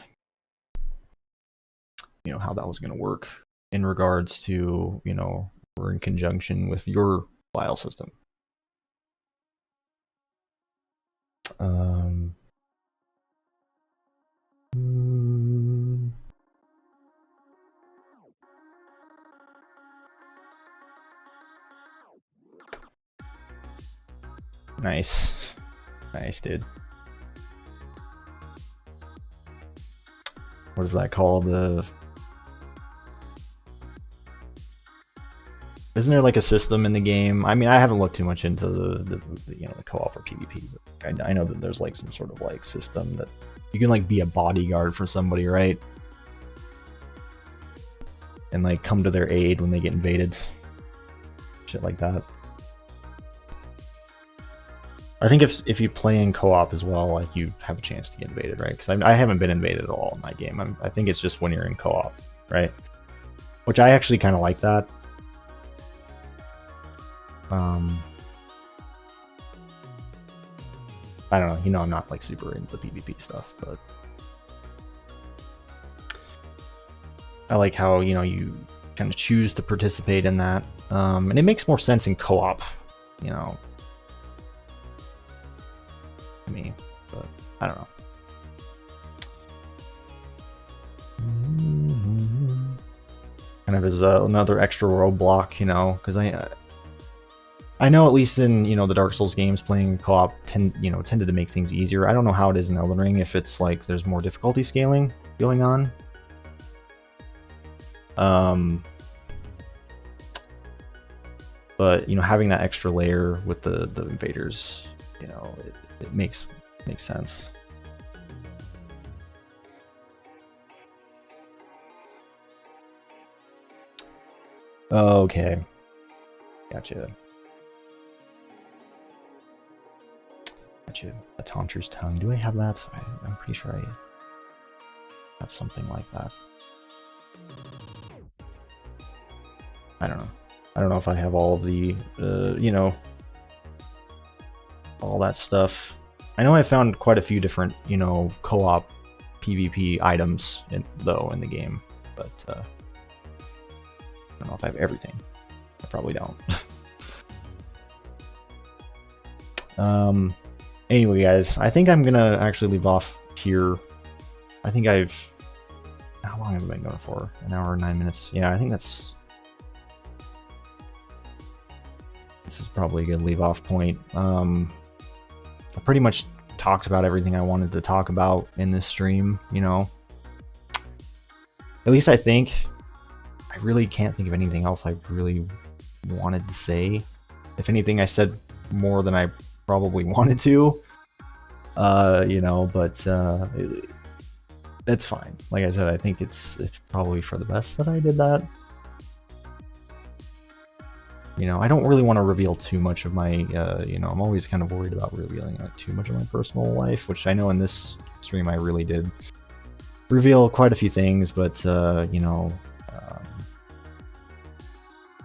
you know, how that was going to work in regards to, you know, we're in conjunction with your file system. Nice, dude. What is that called? Isn't there like a system in the game? I mean, I haven't looked too much into the you know, the co-op or PvP. But I know that there's like some sort of like system that you can like be a bodyguard for somebody, right? And like come to their aid when they get invaded. Shit like that. I think if you play in co-op as well, like you have a chance to get invaded, right? Because I haven't been invaded at all in my game. I think it's just when you're in co-op, right? Which I actually kind of like that. I don't know, you know, I'm not like super into the PvP stuff, but I like how, you know, you kind of choose to participate in that, and it makes more sense in co-op, you know. I mean, but I don't know. Kind of as another extra roadblock, you know, because I know at least in, you know, the Dark Souls games, playing co-op tended to make things easier. I don't know how it is in Elden Ring, if it's like there's more difficulty scaling going on. But you know, having that extra layer with the invaders, you know, it makes sense. Okay, gotcha. A Taunter's Tongue. Do I have that? I'm pretty sure I have something like that. I don't know. I don't know if I have all of the, you know, all that stuff. I know I found quite a few different, you know, co-op PvP items in the game, but I don't know if I have everything. I probably don't. Anyway, guys, I think I'm gonna actually leave off here. I think how long have I been going for? An hour and 9 minutes. Yeah, I think this is probably a good leave off point. I pretty much talked about everything I wanted to talk about in this stream, you know. At least I think. I really can't think of anything else I really wanted to say. If anything, I said more than I probably wanted to. You know, but that's fine. Like I said, I think it's probably for the best that I did that. You know, I don't really want to reveal too much of my, you know, I'm always kind of worried about revealing like too much of my personal life, which I know in this stream I really did reveal quite a few things, but, you know,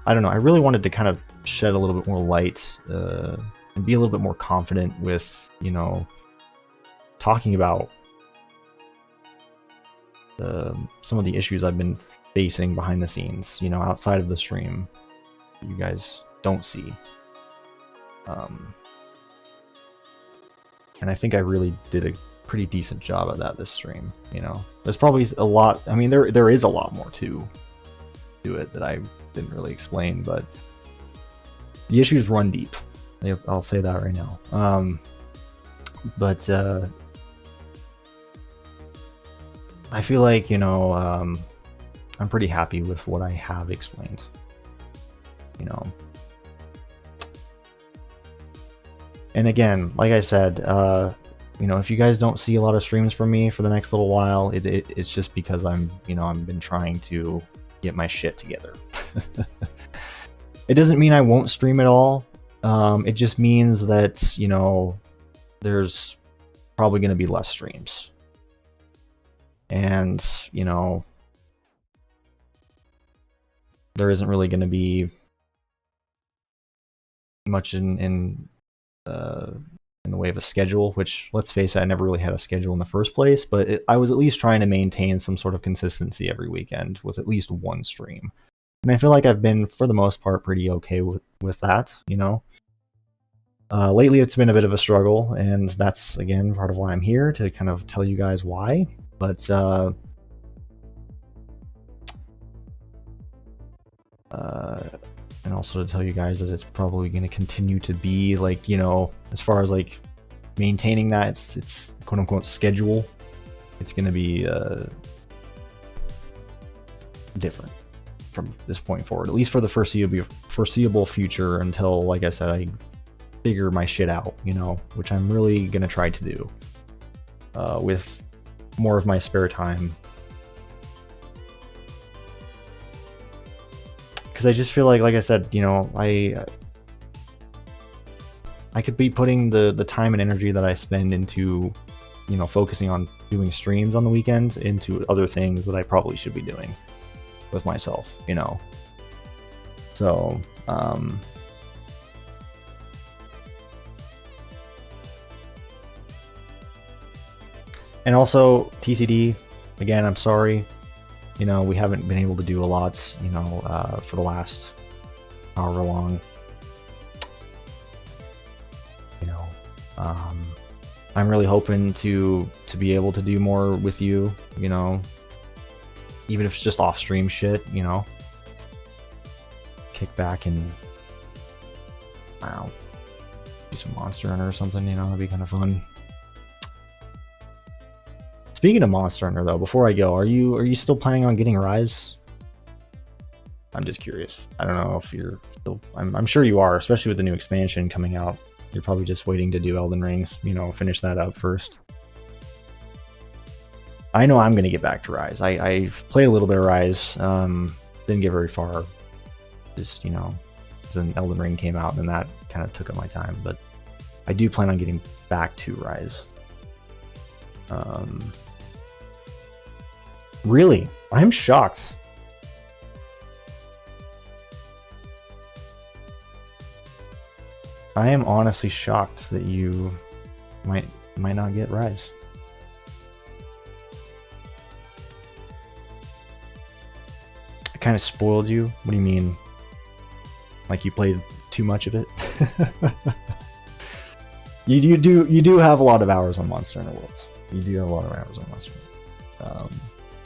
I don't know, I really wanted to kind of shed a little bit more light and be a little bit more confident with, you know, talking about some of the issues I've been facing behind the scenes, you know, outside of the stream. You guys don't see. And I think I really did a pretty decent job of that this stream, you know. There's probably a lot, I mean, there is a lot more to it that I didn't really explain, but the issues run deep. I'll say that right now. But I feel like, you know, I'm pretty happy with what I have explained. You know, and again, like I said, you know, if you guys don't see a lot of streams from me for the next little while, it's just because I'm, you know, I've been trying to get my shit together. It doesn't mean I won't stream at all. It just means that, you know, there's probably going to be less streams, and you know, there isn't really going to be much in the way of a schedule, which, let's face it, I never really had a schedule in the first place, but I was at least trying to maintain some sort of consistency every weekend with at least one stream. And I feel like I've been, for the most part, pretty okay with that, you know. Lately it's been a bit of a struggle, and that's, again, part of why I'm here, to kind of tell you guys why. But and also to tell you guys that it's probably going to continue to be, like, you know, as far as like maintaining that, it's quote unquote schedule, it's going to be different from this point forward, at least for the foreseeable future, until, like I said, I figure my shit out, you know, which I'm really going to try to do with more of my spare time. Because I just feel like I said, you know, I could be putting the time and energy that I spend into, you know, focusing on doing streams on the weekend into other things that I probably should be doing with myself, you know. So, and also TCD, again, I'm sorry. You know, we haven't been able to do a lot, you know, for the last however long. You know, I'm really hoping to be able to do more with you, you know, even if it's just off stream shit, you know. Kick back and, I don't know, do some Monster Hunter or something, you know, it'd be kind of fun. Speaking of Monster Hunter, though, before I go, are you still planning on getting Rise? I'm just curious. I don't know if you're still. I'm sure you are, especially with the new expansion coming out. You're probably just waiting to do Elden Rings, you know, finish that up first. I know I'm gonna get back to Rise. I've played a little bit of Rise. Didn't get very far. Just, you know, then Elden Ring came out, and that kind of took up my time. But I do plan on getting back to Rise. Really? I'm shocked. I am honestly shocked that you might not get Rise. I kind of spoiled you. What do you mean? Like you played too much of it? You do have a lot of hours on Monster Hunter Worlds. You do have a lot of hours on Monster Hunter.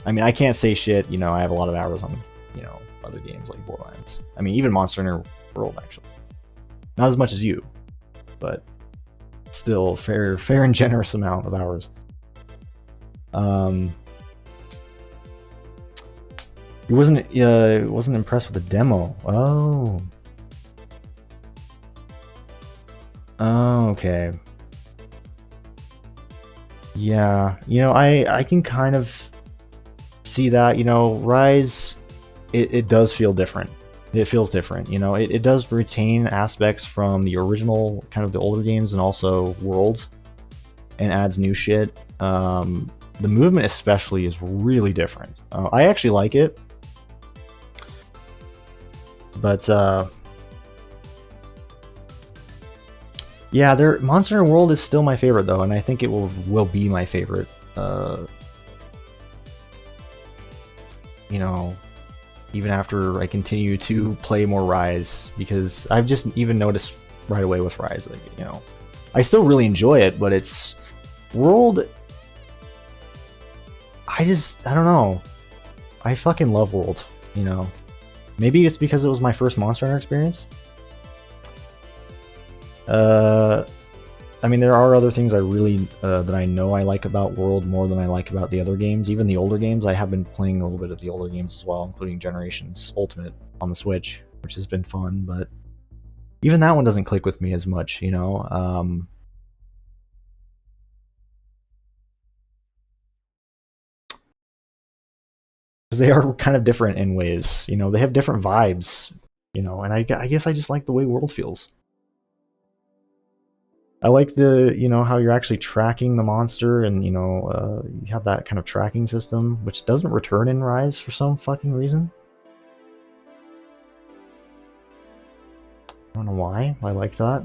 I mean, I can't say shit. You know, I have a lot of hours on, you know, other games like Borderlands. I mean, even Monster Hunter World, actually. Not as much as you, but still fair and generous amount of hours. You wasn't impressed with the demo. Oh, Oh, okay. Yeah, you know, I can kind of see that. You know, Rise, it does feel different. It feels different. You know, it does retain aspects from the original, kind of the older games, and also Worlds, and adds new shit. The movement especially is really different. I actually like it, but yeah, Monster Hunter World is still my favorite though, and I think it will be my favorite. You know, even after I continue to play more Rise, because I've just even noticed right away with Rise, like, you know, I still really enjoy it, but it's World. I don't know. I fucking love World, you know. Maybe it's because it was my first Monster Hunter experience. I mean, there are other things I really that I know I like about World more than I like about the other games. Even the older games, I have been playing a little bit of the older games as well, including Generations Ultimate on the Switch, which has been fun. But even that one doesn't click with me as much, you know. Because they are kind of different in ways, you know. They have different vibes, you know. And I guess I just like the way World feels. I like the, you know, how you're actually tracking the monster, and you know, you have that kind of tracking system, which doesn't return in Rise for some fucking reason. I don't know why. I liked that.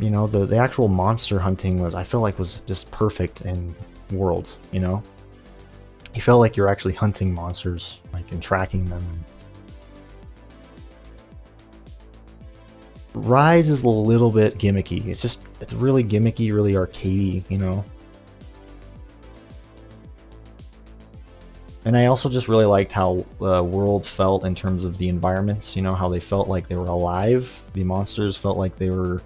You know, the actual monster hunting I feel like was just perfect in World. You know, you felt like you're actually hunting monsters, like, and tracking them. Rise is a little bit gimmicky. It's really gimmicky, really arcadey, you know. And I also just really liked how World felt in terms of the environments, you know, how they felt like they were alive. The monsters felt like they were,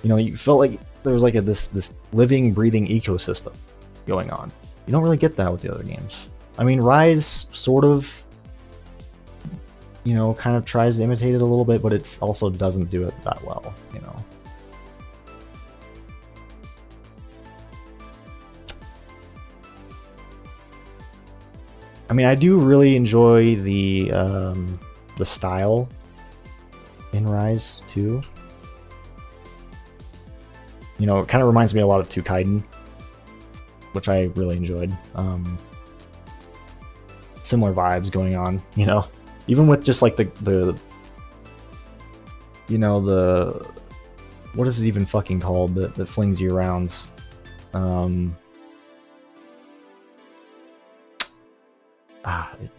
you know, you felt like there was like this living, breathing ecosystem going on. You don't really get that with the other games. I mean, Rise sort of, you know, kind of tries to imitate it a little bit, but it also doesn't do it that well, you know. I mean, I do really enjoy the style in Rise too. You know, it kind of reminds me a lot of Kaiden, which I really enjoyed. Similar vibes going on, you know, even with just like the you know, the, what is it even fucking called that flings you around?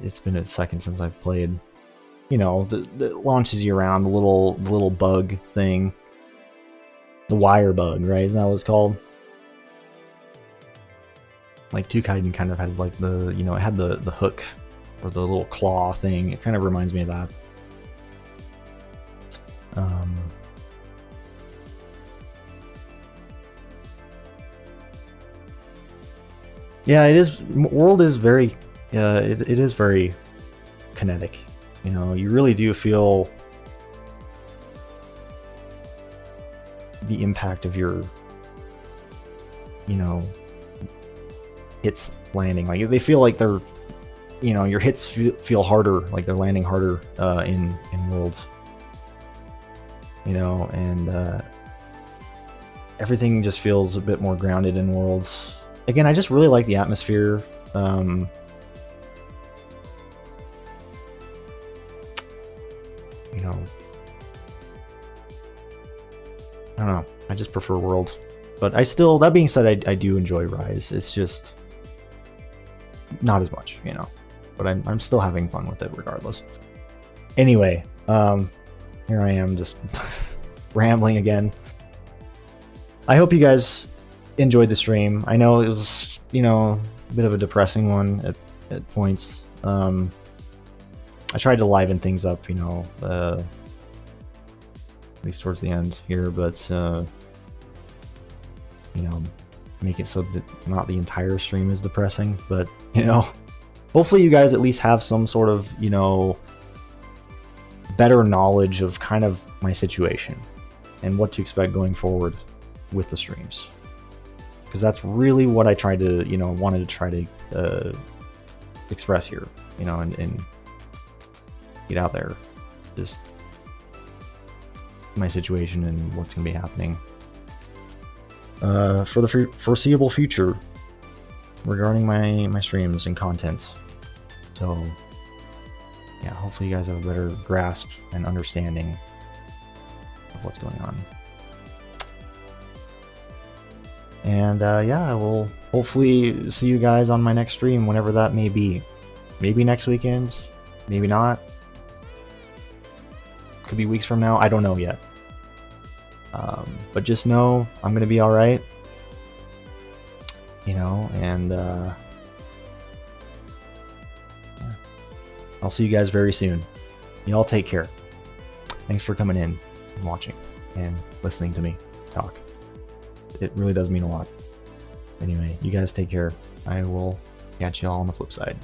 It's been a second since I've played. You know, that launches you around, the little bug thing. The wire bug, right? Isn't that what it's called? Like Kaiden kind of had like the, you know, it had the hook or the little claw thing. It kind of reminds me of that. Yeah, it is. World is very, it is very kinetic. You know, you really do feel the impact of your, you know, hits landing. Like, they feel like they're, you know, your hits feel harder, like they're landing harder in Worlds. You know, and everything just feels a bit more grounded in Worlds. Again, I just really like the atmosphere. You know, I don't know. I just prefer World. But I still, that being said, I do enjoy Rise. It's just not as much, you know. But I'm still having fun with it regardless. Anyway, here I am just rambling again. I hope you guys enjoyed the stream. I know it was, you know, a bit of a depressing one at points. I tried to liven things up, you know, at least towards the end here, but you know, make it so that not the entire stream is depressing. But, you know, hopefully you guys at least have some sort of, you know, better knowledge of kind of my situation and what to expect going forward with the streams. Because that's really what I tried to, wanted to try to express here, and get out there. Just my situation and what's going to be happening for the foreseeable future regarding my streams and content. So yeah, hopefully you guys have a better grasp and understanding of what's going on. And yeah, I will hopefully see you guys on my next stream, whenever that may be. Maybe next weekend, maybe not. Could be weeks from now, I don't know yet. But just know I'm gonna be alright. And yeah. I'll see you guys very soon. Y'all take care. Thanks for coming in and watching and listening to me talk. It really does mean a lot. Anyway, you guys take care. I will catch y'all on the flip side.